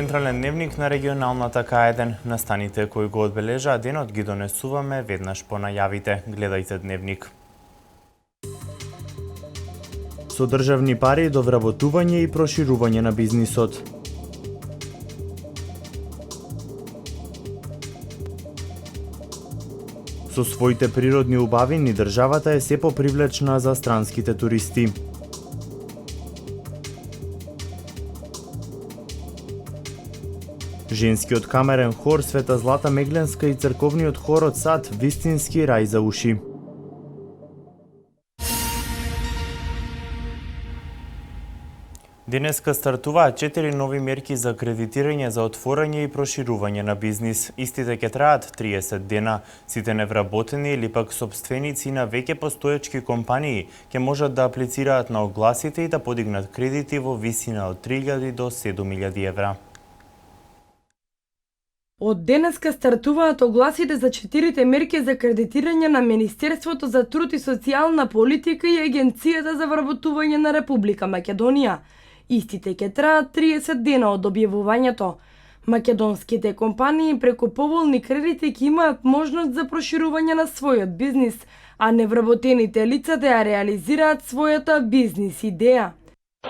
централен дневник на регионалната К1. Настаните кои го одбележаа денот ги донесуваме веднаш по најавите. Гледајте дневник. Со државни пари до вработување и проширување на бизнисот. Со своите природни убавини државата е се попривлечна за странските туристи. Женскиот камерен хор Света Злата Мегленска и црковниот хор од САД вистински рај за уши. Денеска стартуваат 4 нови мерки за кредитирање за отворање и проширување на бизнис. Истите ќе траат 30 дена. Сите невработени или пак сопственици на веќе постоечки компании ќе можат да аплицираат на огласите и да подигнат кредити во висина од 3000 до 7000 евра. Од денеска стартуваат огласите за 4 мерки за кредитирање на Министерството за труд и социјална политика и Агенцијата за вработување на Република Македонија. Истите ќе траат 30 дена од објавувањето. Македонските компании преку поволни кредити ќе имаат можност за проширување на својот бизнис, а невработените лица да ја реализираат својата бизнис идеја.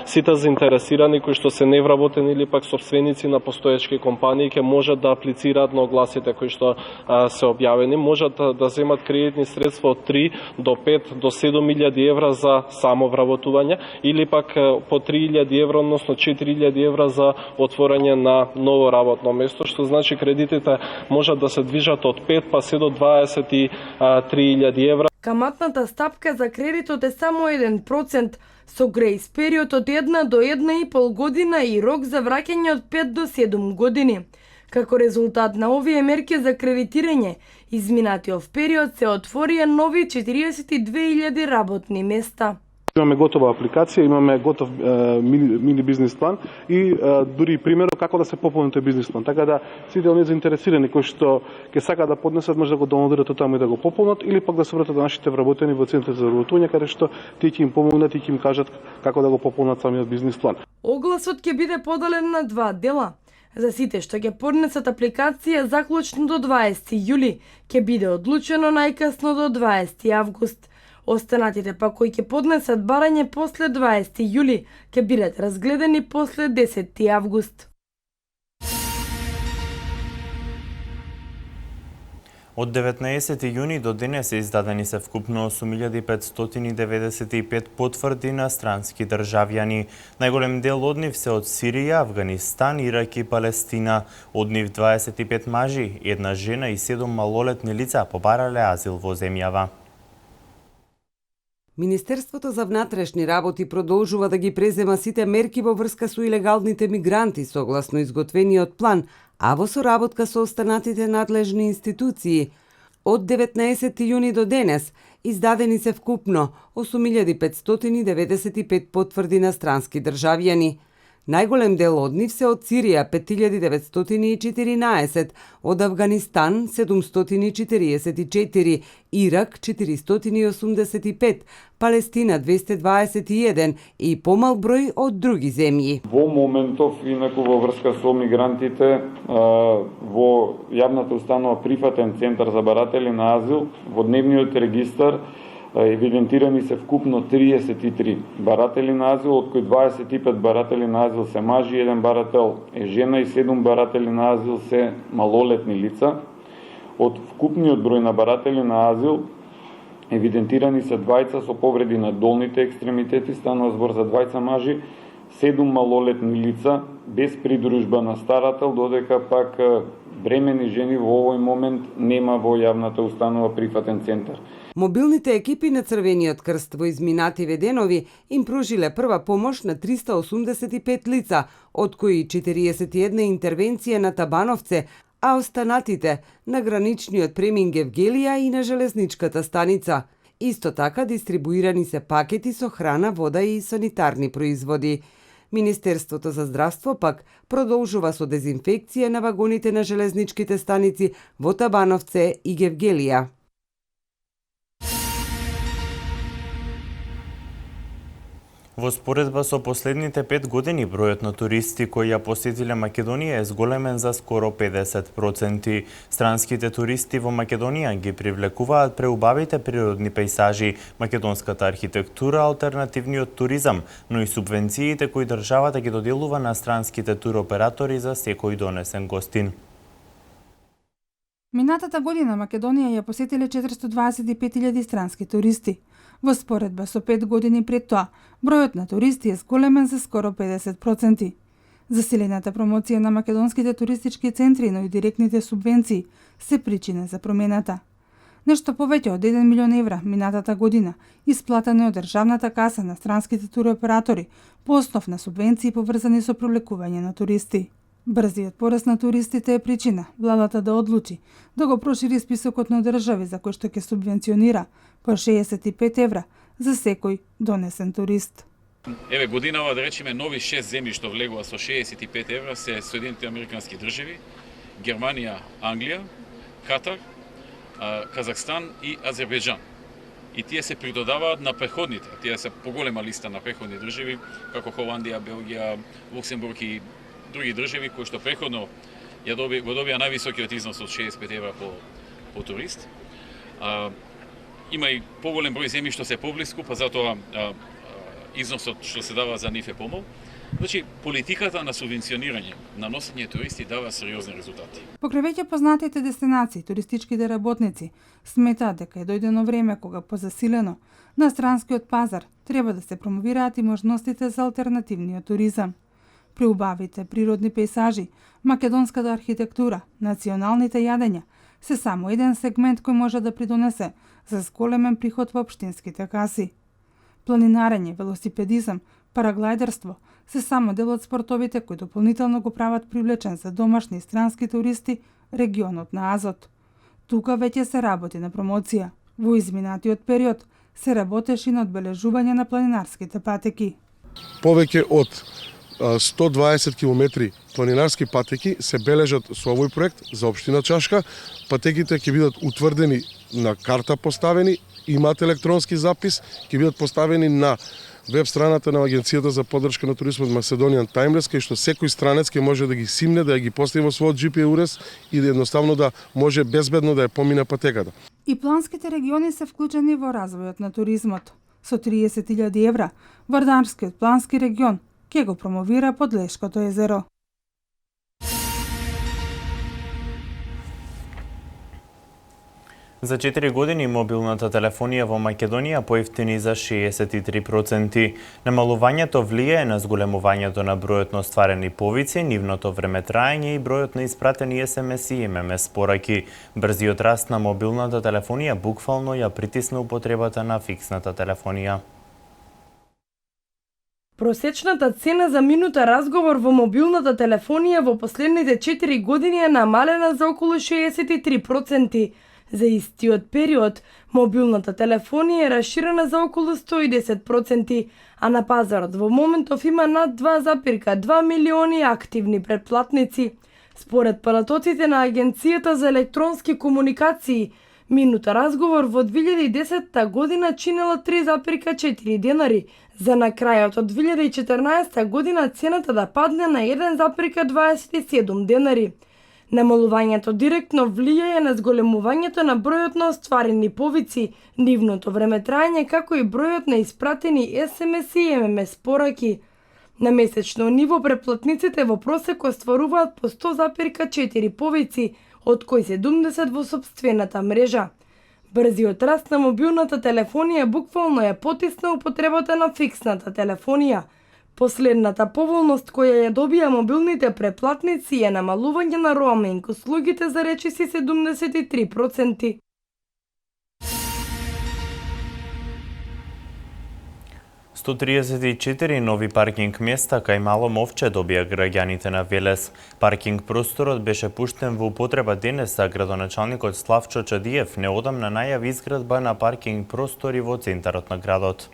Сите заинтересирани кои што се невработени или пак собственици на постоечки компании ќе можат да аплицираат на огласите кои што се објавени, можат да земат кредитни средства од 3 до 5 до 7000 евра за само вработување или пак по 3000 евра, односно 4000 евра за отворање на ново работно место, што значи кредитите можат да се движат од 5 па се до 23.000 евра. Каматната стапка за кредитот е само 1%, со грејс период од 1 до 1,5 година и рок за враќање од 5 до 7 години. Како резултат на овие мерки за кредитирање, изминатиот период се отворија нови 42.000 работни места. Имаме готова апликација, имаме готов мини бизнис план и дури пример како да се пополни тој бизнис план. Така да сите оние заинтересирани кои што ќе сакаат да поднесат, може да го доwnloadират таму и да го пополнат или пак да се вратат до нашите вработени во центар за вработување, каде што тие ќе им помогнат и ќе им кажат како да го пополнат самиот бизнис план. Огласот ќе биде поделен на 2 дела. За сите што ќе поднесат апликација заклучно до 20 јули, ќе биде одлучено најкасно до 20 август. Останатите пак кои ќе поднесат барање после 20 јули, ќе бидат разгледани после 10 август. Од 19 јуни до денес издадени се вкупно 8595 потврди на странски државјани. Најголем дел од нив се од Сирија, Авганистан, Ирак и Палестина. Од нив 25 мажи, една жена и 7 малолетни лица побарале азил во земјава. Министерството за внатрешни работи продолжува да ги презема сите мерки во врска со илегалните мигранти согласно изготвениот план, а во соработка со останатите надлежни институции. Од 19 јуни до денес издадени се вкупно 8595 потврди на странски државјани. Најголем дел од нив се од Сирија 5914, од Авганистан 744, Ирак 485, Палестина 221 и помал број од други земји. Во моментов, инаку во врска со мигрантите, во јавната установа Прифатен центар за баратели на азил, во дневниот регистар евидентирани се вкупно 33 баратели на азил, од кои 25 баратели на азил се мажи, 1 барател е жена и 7 баратели на азил се малолетни лица. Од вкупниот број на баратели на азил евидентирани се двајца со повреди на долните екстремитети, станува збор за двајца мажи, 7 малолетни лица без придружба на старател, додека пак бремени жени во овој момент нема во јавната установа Прифатен центар. Мобилните екипи на Црвениот крст во изминативе денови им пружиле прва помош на 385 лица, од кои 41 интервенција на Табановце, а останатите на граничниот премин Гевгелија и на железничката станица. Исто така дистрибуирани се пакети со храна, вода и санитарни производи. Министерството за здравство пак продолжува со дезинфекција на вагоните на железничките станици во Табановце и Гевгелија. Во споредба со последните 5 години, бројот на туристи кои ја посетиле Македонија е зголемен за скоро 50%. Странските туристи во Македонија ги привлекуваат преубавите природни пејзажи, македонската архитектура, алтернативниот туризам, но и субвенциите кои државата ги доделува на странските туроператори за секој донесен гостин. Минатата година Македонија ја посетиле 425.000 странски туристи. Во споредба со 5 години пред тоа, бројот на туристи е зголемен за скоро 50%. Засилената промоција на македонските туристички центри, но и директните субвенции се причина за промената. Нешто повеќе од 1 милион евра минатата година исплатено од државната каса на странските туроператори по основ на субвенции поврзани со привлекување на туристи. Брзиот пораст на туристите е причина владата да одлучи да го прошири списокот на држави за кои што ќе субвенционира по 65 евра за секој донесен турист. Еве годинава, да речеме, нови 6 земји што влегува со 65 евра се Соединените американски држави, Германија, Англија, Катар, Казахстан и Азербејџан. И тие се придодаваат на преходните. Тие се поголема листа на преходни држави, како Холандија, Белгија, Луксембург и други држави кои што преходно го добија највисокиот износ од 65 евра по турист. Има и поголем број земји што се поблиску, па затоа износот што се дава за нив е помал. Значи, политиката на субвенционирање на носење туристи дава сериозни резултати. Покрај веќе познатите дестинации, туристичките работници сметаат дека е дојдено време кога позасилено на странскиот пазар треба да се промовираат и можностите за алтернативниот туризам. Приубавите природни пејзажи, македонската архитектура, националните јадења се само еден сегмент кој може да придонесе за зголемен приход во општинските каси. Планинарење, велосипедизам, параглајдерство се само дел од спортовите кои дополнително го прават привлечен за домашни и странски туристи регионот на Азот. Тука веќе се работи на промоција. Во изминатиот период се работеше на одбележување на планинарските патеки. Повеќе од 120 километри планинарски патеки се бележат со овој проект за општина Чашка. Патеките ќе бидат утврдени на карта поставени, имаат електронски запис, ќе бидат поставени на веб страната на Агенцијата за поддршка на туризмот Macedonian Timeless, кај што секој странец ќе може да ги симне, да ги постави во својот GPS урез и да едноставно да може безбедно да ја помине патеката. И планските региони се вклучени во развојот на туризмот. Со 30.000 евра, Вардарскиот плански регион ќе го промовира Подлешкото езеро. За 4 години мобилната телефонија во Македонија поевтини за 63%. Намалувањето влијае на зголемувањето на бројот на остварени повици, нивното времетраење и бројот на испратени SMS и MMS пораки. Брзиот раст на мобилната телефонија буквално ја притисна употребата на фиксната телефонија. Просечната цена за минута разговор во мобилната телефонија во последните 4 години е намалена за околу 63%. За истиот период, мобилната телефонија е расширена за околу 110%, а на пазарот во моментов има над 2,2 милиони активни претплатници. Според податоците на Агенцијата за електронски комуникации, минута разговор во 2010 година чинела 3,4 денари, за на крајот од 2014 година цената да падне на 1,27 денари. Намалувањето директно влијае на зголемувањето на бројот на остварени повици, нивното времетраење, како и бројот на испратени SMS и MMS пораки. На месечно ниво претплатниците во просек остваруваат по 100,4 повици, од кои 70 во сопствената мрежа. Брзиот раст на мобилната телефонија буквално ја потисна употребата на фиксната телефонија. Последната поволност која ја добија мобилните претплатници е намалување на роуминг услугите за речиси 73%. Сто 34 нови паркинг места кај Мало Мовче добија граѓаните на Велес. Паркинг просторот беше пуштен во употреба денес, а градоначалникот Славчо Чадиев неодамна најави изградба на паркинг простори во центарот на градот.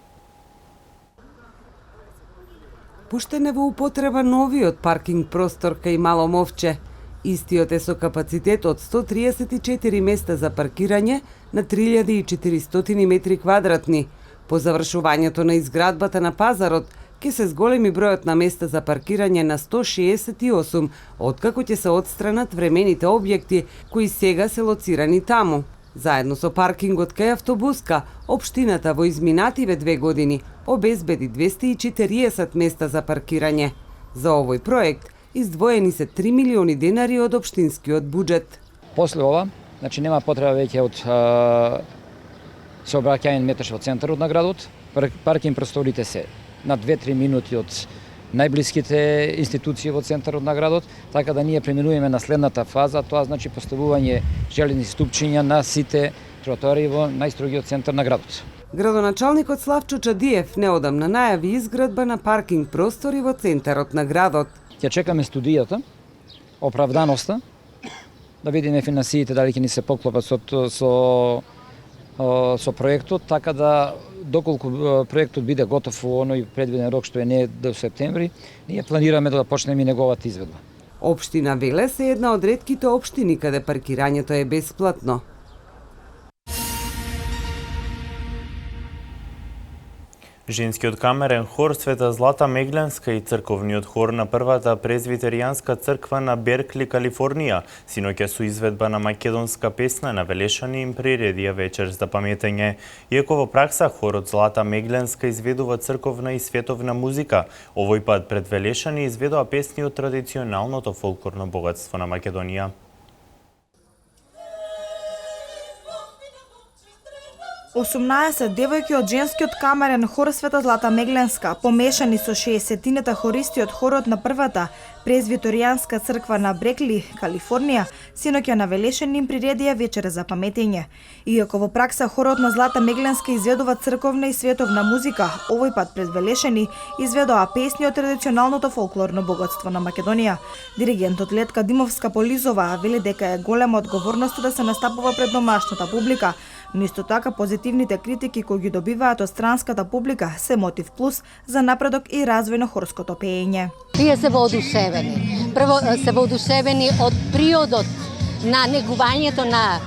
Пуштен е во употреба новиот паркинг простор кај Мало Мовче. Истиот е со капацитет од 134 места за паркирање на 3400 метри квадратни. По завршувањето на изградбата на пазарот, ќе се зголеми бројот на места за паркирање на 168, откако ќе се отстранат времените објекти кои сега се лоцирани таму. Заедно со паркингот кај автобуска, општината во изминативе 2 години обезбеди 240 места за паркирање. За овој проект издвоени се 3 милиони денари од општинскиот буџет. После ова, значи нема потреба веќе од сообраќајен метеж во центарот на градот. Паркинг просторите се на 2-3 минути од најблиските институции во центарот на градот, така да ние преминуваме на следната фаза, тоа значи поставување железни ступчиња на сите тротоари во најстрогиот центар на градот. Градоначалникот Славчо Чадиев неодамна најави изградба на паркинг простори во центарот на градот. Ќе чекаме студијата, оправданоста, да видиме финансиите дали ќе ни се поклопат со проектот, така да доколку проектот биде готов во оној предвиден рок што е не до септември, ние планираме да почнеме неговата изведба. Општина Велес е една од ретките општини каде паркирањето е бесплатно. Женскиот камерен хор Света Злата Мегленска и црковниот хор на првата презвитеријанска црква на Беркли, Калифорнија, синоќа со изведба на македонска песна на Велешани им приредија вечер за паметење. Иако во пракса хорот Злата Мегленска изведува црковна и световна музика, овој пат пред Велешани изведува песни од традиционалното фолклорно богатство на Македонија. Осумнаесет девојки од женскиот камерен хор Света Злата Мегленска, помешани со 60-тината хористи од хорот на првата презвиторијанска црква на Беркли, Калифорнија, синоќа на Велешани им приредија вечер за паметење. Иако во пракса хорот на Злата Мегленска изведува црковна и световна музика, овој пат пред Велешани изведува песни од традиционалното фолклорно богатство на Македонија. Диригентот Летка Димовска Полизова вели дека е голема одговорност да се настапува пред домашната публика, но исто така позитивните критики кои ги добиваат од странската публика се мотив плюс за напредок и развој на хорското пеење. Тие се воодушевени. Прво се воодушевени од приодот на негувањето на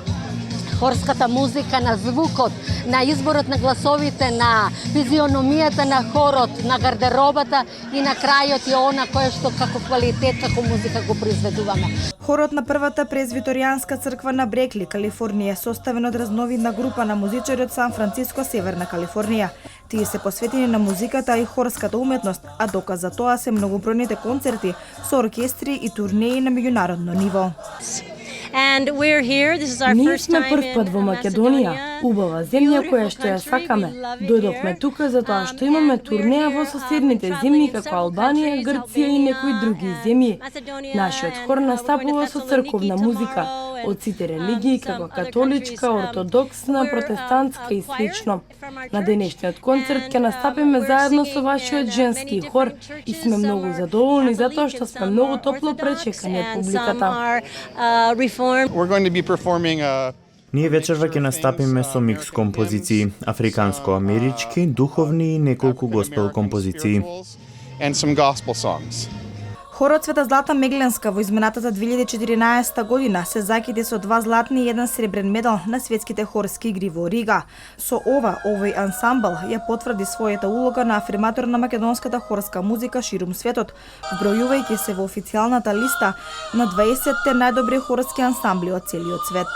хорската музика, на звукот, на изборот на гласовите, на физиономијата на хорот, на гардеробата и на крајот и она кое што како квалитет, како музика го произведуваме. Хорот на првата презвиторијанска црква на Беркли, Калифорнија, е составен од разновидна група на музичари од Сан Франциско, Северна Калифорнија. Тие се посветени на музиката и хорската уметност, а доказ за тоа се многобројните концерти со оркестри и турнеи на меѓународно ниво. Ние сме прв пат во Македонија, убава земја која што ја сакаме. Дојдовме тука затоа што имаме турнеја во соседните земји како Албанија, Грција и некои други земји. Нашиот хор настапува со црковна музика, од сите религии како католичка, ортодоксна, протестантска и слично. На денешниот концерт ќе настапиме заедно со вашиот женски хор и сме многу задоволни затоа што сме многу топло пречекани од публиката. Ние вечерва ќе настапиме со микс композиции, африканско-амерички, духовни и неколку госпел композиции. Хорот Света Злата Мегленска во изминатата 2014 година се закити со 2 златни и 1 сребрен медал на светските хорски игри во Рига. Со овој ансамбл ја потврди својата улога на афирматор на македонската хорска музика ширум светот, вбројувајќи се во официјалната листа на 20 најдобри хорски ансамбли од целиот свет.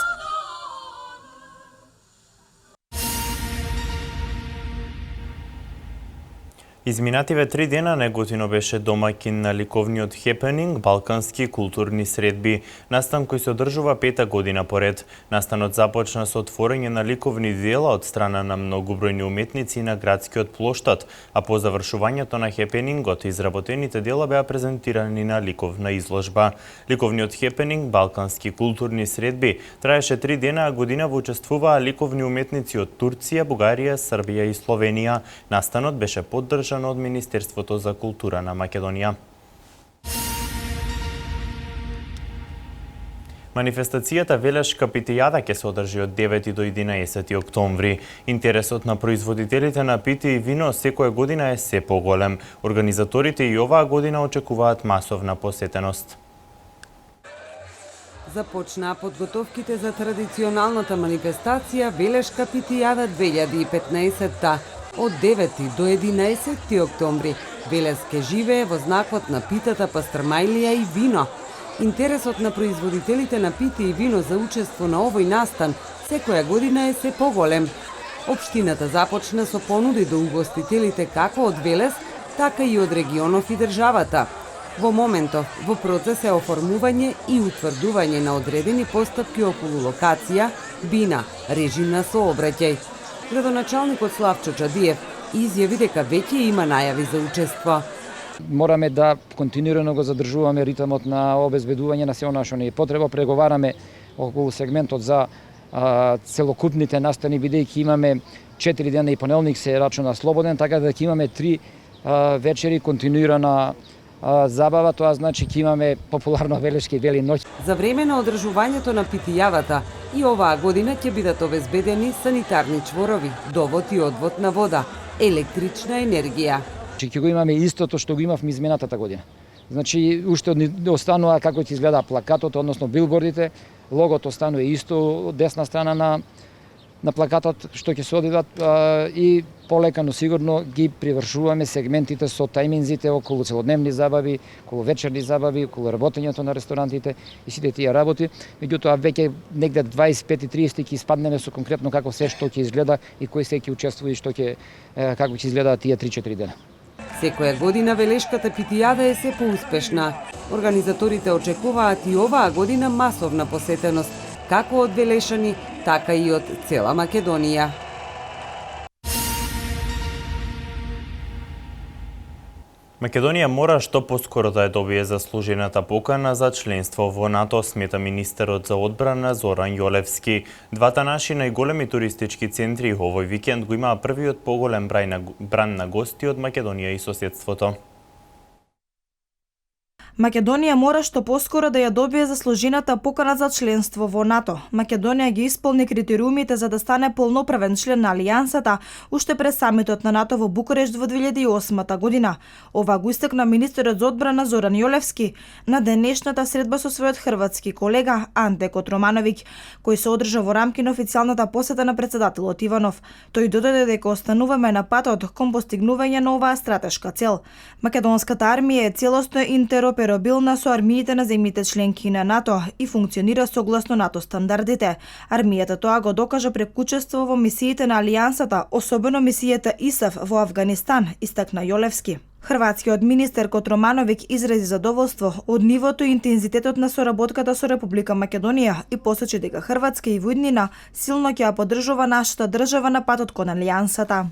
Изминативе 3 дена Неготино беше домаќин на ликовниот хепенинг Балкански културни средби, настан кој се одржува 5-та година поред. Настанот започна со отворање на ликовни дела од страна на многобројни уметници на градскиот плоштад, а по завршувањето на хепенингот изработените дела беа презентирани на ликовна изложба. Ликовниот хепенинг Балкански културни средби траеше 3 дена, а годинава учествуваа ликовни уметници од Турција, Бугарија, Србија и Словенија. Настанот беше поддржан од Министерството за култура на Македонија. Манифестацијата Велешка питијада ќе се одржи од 9 до 11 октомври. Интересот на производителите на пити и вино секоја година е се поголем. Организаторите и оваа година очекуваат масовна посетеност. Започнаа подготовките за традиционалната манифестација Велешка питијада 2015-та. Од 9 до 11 октомври Велес ке живее во знакот на питата пастрмајлија и вино. Интересот на производителите на пити и вино за учество на овој настан секоја година е се поголем. Општината започна со понуди до угостителите како од Велес, така и од регионов и државата. Во моментов, во процес е оформување и утврдување на одредени постапки околу локација, бина, режим на сообраќај. Градоначалникот Славчо Чадиев изјави дека веќе има најави за учество. Мораме да континуирано го задржуваме ритмот на обезбедување на се она што не е потреба. Преговараме околу сегментот за целокупните настани, бидејќи имаме 4 дена и понеделник се рачуна слободен, така да ќе имаме 3 вечери континуирана забава, тоа значи ќе имаме популарно велешки вели ноќ. За време на одржувањето на питијавата и оваа година ќе бидат обезбедени санитарни чворови, довод и одвод на вода, електрична енергија. Ќе го имаме истото што го имавме изминатата година. Значи, уште останува како ќе изгледа плакатот, односно билбордите, логото останува исто од десна страна на плакатот што ќе се одидат и полека, но сигурно ги привршуваме сегментите со тајминзите околу целодневни забави, околу вечерни забави, околу работењето на ресторантите и сите тие работи. Меѓутоа, веќе негде 25-30 ќе испаднеме со конкретно како се што ќе изгледа и кој се ќе учествува и што ќе како ќе изгледаат тие 3-4 дена. Секоја година велешката питијада е се поуспешна. Организаторите очекуваат и оваа година масовна посетеност, како од велешани, така и од цела Македонија. Македонија мора што поскоро да ја добие заслужената покана за членство во НАТО, смета министерот за одбрана Зоран Јолевски. Двата наши најголеми туристички центри овој викенд го имаа првиот поголем бран на гости од Македонија и соседството. Македонија мора што поскоро да ја добие заслужената покана за членство во НАТО. Македонија ги исполни критериумите за да стане полноправен член на Алијансата уште пред самитот на НАТО во Букурешт во 2008 година. Ова го истакна министерот за одбрана Зоран Јолевски на денешната средба со својот хрватски колега Анте Котромановиќ, кој се одржа во рамки на официјалната посета на председателот Иванов. Тој додаде дека остануваме на патот кон постигнување на оваа стратешка цел. Македонската армија е целосно интероперабилна со армиите на земјите членки на НАТО и функционира согласно НАТО стандардите. Армијата тоа го докажа пред учество во мисиите на Алијансата, особено мисијата ИСАФ во Авганистан, истакна Јолевски. Хрватскиот министер Котромановиќ изрази задоволство од нивото и интензитетот на соработката со Република Македонија и посочи дека Хрватска и во иднина силно ќе ја поддржува нашата држава на патот кон Алијансата.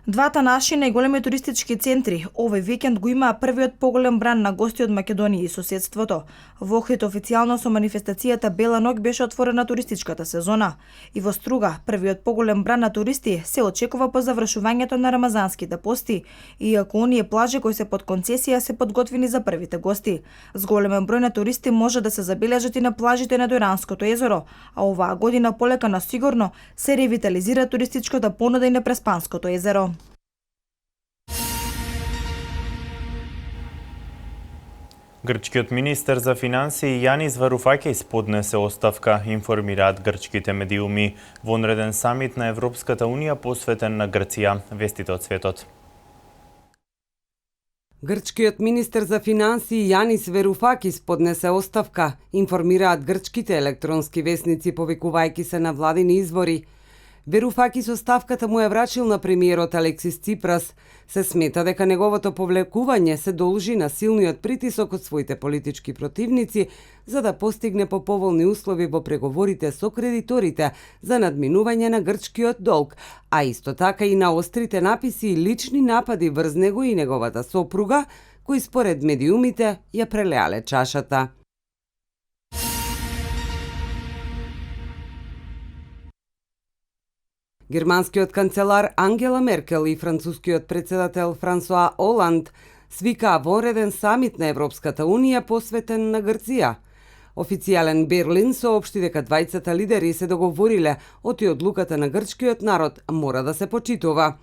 Двата наши најголеми туристички центри овој викенд го имаа првиот поголем бран на гости од Македонија и соседството. Во Охрид официјално со манифестацијата Бела ноќ беше отворена туристичката сезона. И во Струга, првиот поголем бран на туристи се очекува по завршувањето на рамазанските пости, иако оние плажи кои се под концесија се подготвени за првите гости. Зголемен број на туристи може да се забележат и на плажите на Дојранското езеро, а оваа година полека на сигурно се ревитализира туристичката понуда и на Преспанското езеро. Грчкиот министер за финансии Јанис Варуфакис поднесе оставка, информираат грчките медиуми. Вонреден самит на Европската унија посветен на Грција, вестите од светот. Грчкиот министер за финансии Јанис Варуфакис поднесе оставка, информираат грчките електронски вестници повикувајќи се на владини извори. Варуфакис оставката му ја врачил на премиерот Алексис Ципрас. Се смета дека неговото повлекување се должи на силниот притисок од своите политички противници за да постигне поповолни услови во преговорите со кредиторите за надминување на грчкиот долг, а исто така и на острите написи и лични напади врз него и неговата сопруга, кои според медиумите ја прелеале чашата. Германскиот канцелар Ангела Меркел и францускиот председател Франсуа Оланд свикаа вонреден самит на Европската унија посветен на Грција. Официјален Берлин соопшти дека двајцата лидери се договориле оти одлуката на грчкиот народ мора да се почитува.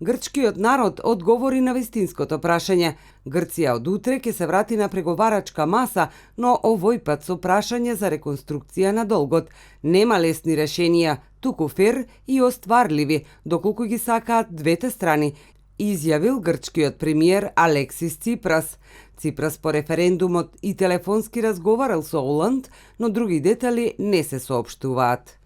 Грчкиот народ одговори на вистинското прашање. Грција од утре ќе се врати на преговарачка маса, но овој пат со прашање за реконструкција на долгот. Нема лесни решенија, туку фер и остварливи, доколку ги сакаат двете страни, изјавил грчкиот премиер Алексис Ципрас. Ципрас по референдумот и телефонски разговарал со Оланд, но други детали не се соопштуваат.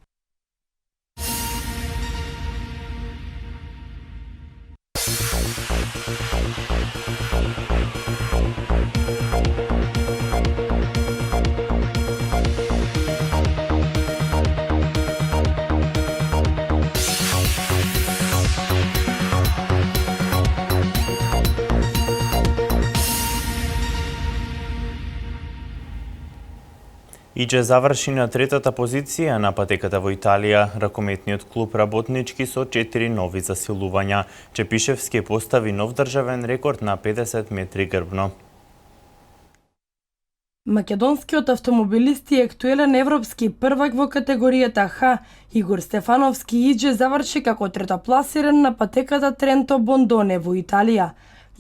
Иџе заврши на третата позиција на патеката во Италија. Ракометниот клуб работнички со 4 нови засилувања. Чепишевски постави нов државен рекорд на 50 метри грбно. Македонскиот автомобилист и актуелен европски првак во категоријата Х, Игор Стефановски Иџе заврши како третопласиран на патеката Тренто-Бондоне во Италија.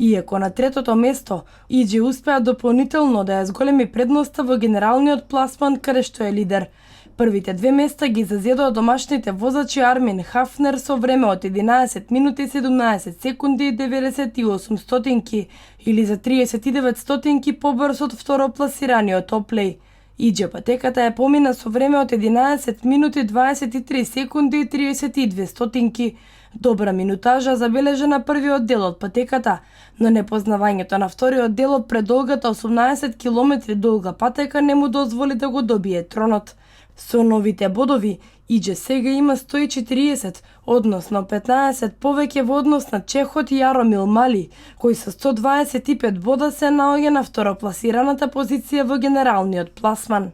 Иако на третото место, Иџе успеа дополнително да ја зголеми предноста во генералниот пласман каде што е лидер. Првите две места ги зазедоа домашните возачи Армин Хафнер со време од 11 минути 17 секунди и 98 стотинки или за 39 стотинки побрз од второпласираниот Оплей. Иџе патеката ја помина со време од 11 минути 23 секунди и 32 стотинки. Добра минутажа забележа на првиот дел од патеката, но непознавањето на вториот дел од предолгата 18 километри долга патека не му дозволи да го добие тронот. Со новите бодови, Иџе сега има 140, односно 15 повеќе во однос на чехот Јаромил Мали, кој со 125 бода се наоѓа на второпласираната позиција во генералниот пласман.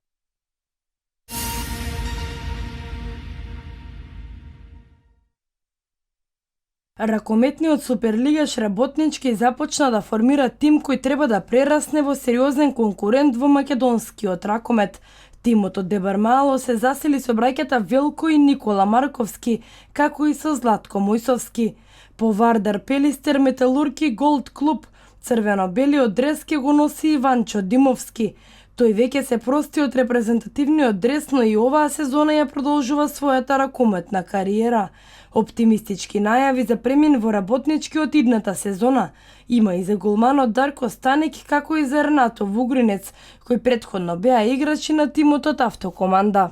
Ракометниот суперлигаш работнички започна да формира тим кој треба да прерасне во сериозен конкурент во македонскиот ракомет. Тимот од Дебармало се засили со браќата Велко и Никола Марковски, како и со Златко Мојсовски. По Вардар Пелистер Металурги Голд клуб, црвено-белиот дрес ке го носи Иванчо Димовски. Тој веќе се прости од репрезентативниот дрес, но и оваа сезона ја продолжува својата ракометна кариера. Оптимистички најави за премин во работнички од идната сезона има и за голманот Дарко Станик, како и за Ренато Вугринец, кој претходно беа играчи на тимот од Автокоманда.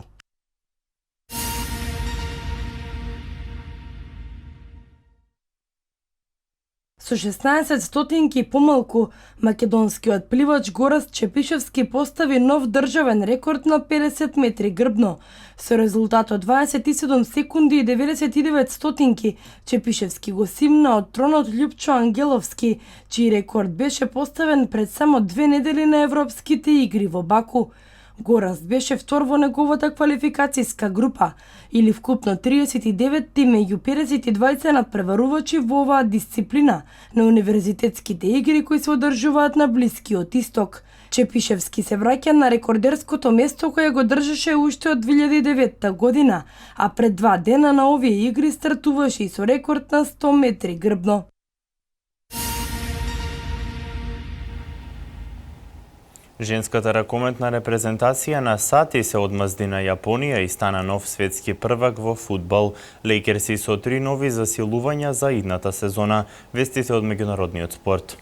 Со 16 стотинки помалку, македонскиот пливач Гораст Чепишевски постави нов државен рекорд на 50 метри грбно. Со резултат од 27 секунди и 99 стотинки, Чепишевски го симна од тронот Љупчо Ангеловски, чиј рекорд беше поставен пред само 2 недели на Европските игри во Баку. Гораст беше втор во неговата квалификацијска група, или вкупно 39 меѓу 52 надпреварувачи во оваа дисциплина на универзитетските игри кои се одржуваат на Блискиот Исток. Чепишевски се враќа на рекордерското место кое го држеше уште од 2009 година, а пред 2 дена на овие игри стартуваше и со рекорд на 100 метри грбно. Женската ракометна репрезентација на Сати се одмазди на Јапонија и стана нов светски првак во фудбал. Лейкерси со 3 нови засилувања за идната сезона. Вестите од меѓународниот спорт.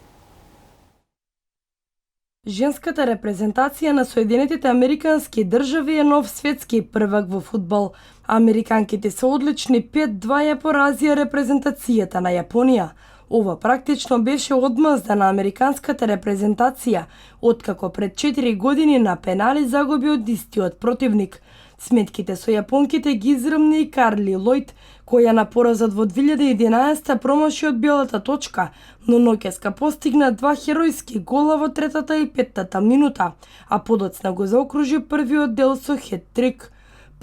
Женската репрезентација на Соединетите Американски држави е нов светски првак во фудбал. Американките се одлични 5-2 ја поразија репрезентацијата на Јапонија. Ова практично беше одмазда на американската репрезентација, откако пред 4 години на пенали загуби од истиот противник. Сметките со јапонките ги изрмни и Карли Лојд, која на поразот во 2011 промаши од белата точка, но ноќеска постигна 2 херојски гола во третата и петтата минута, а подоцна го заокружи првиот дел со хет-трик.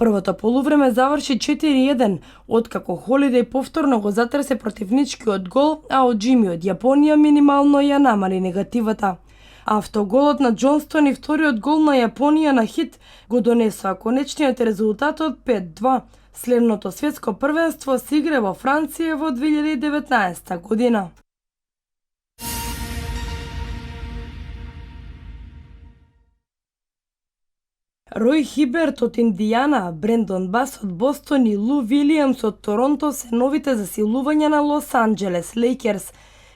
Првото полувреме заврши 4-1, откако Холидеј повторно го затресе противничкиот гол, а Оџими од Јапонија минимално ја намали негативата. Автоголот на Џонстон и вториот гол на Јапонија на хит го донесоа конечниот резултат од 5-2. Следното светско првенство се игра во Франција во 2019 година. Рој Хиберт од Индијана, Брендон Бас од Бостон и Лу Вилијамс од Торонто се новите засилувања на Лос Анџелес Лейкерс.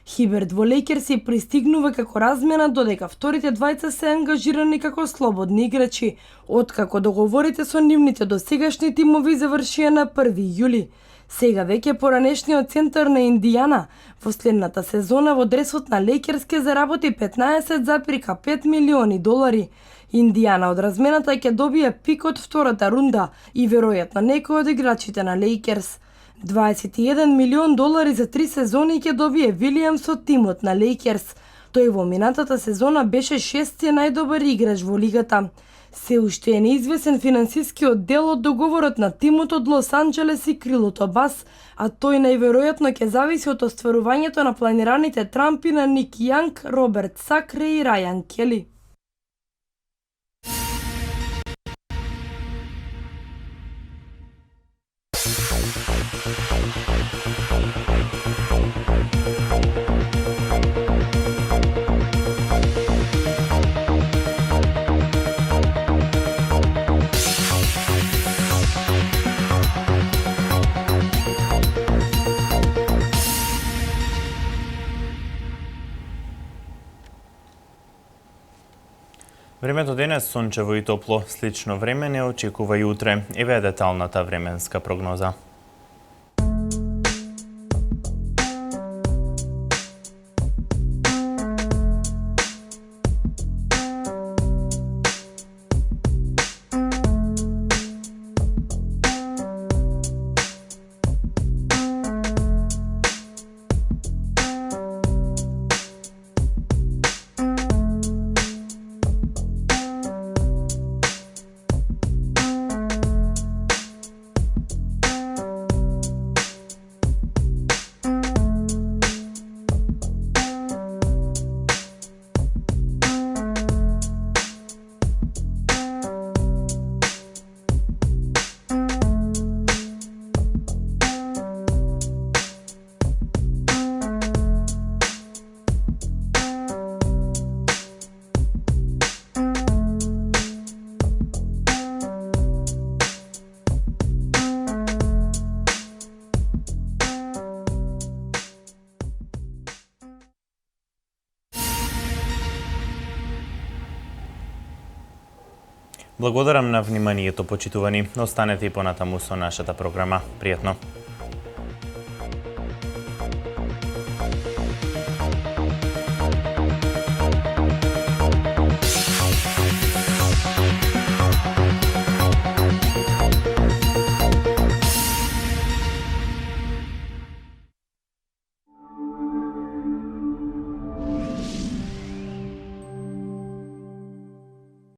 Хиберт во Лейкерс пристигнува како размена, додека вторите двајца се ангажирани како слободни играчи, откако договорите со нивните досегашни тимови завршија на 1 јули. Сега веќе поранешниот центар на Индијана во следната сезона во дресот на Лейкерс ке заработи $15,5 милиони. Индијана од размената ќе добие пик од втората рунда и веројатно некој од играчите на Лейкерс. $21 милион за 3 сезони ќе добие Вилијамс од тимот на Лейкерс. Тој во минатата сезона беше 6-ти најдобар играч во лигата. Се уште е неизвесен финансискиот дел од договорот на тимот од Лос Анџелес и крилото Бас, а тој најверојатно ќе зависи од остварувањето на планираните трампи на Ник Јанг, Роберт Сакре и Рајан Кели. Времето денес сончево и топло, слично време не очекува и утре. Еве деталната временска прогноза. Благодарам на вниманието, почитувани. Останете и понатаму со нашата програма. Пријатно!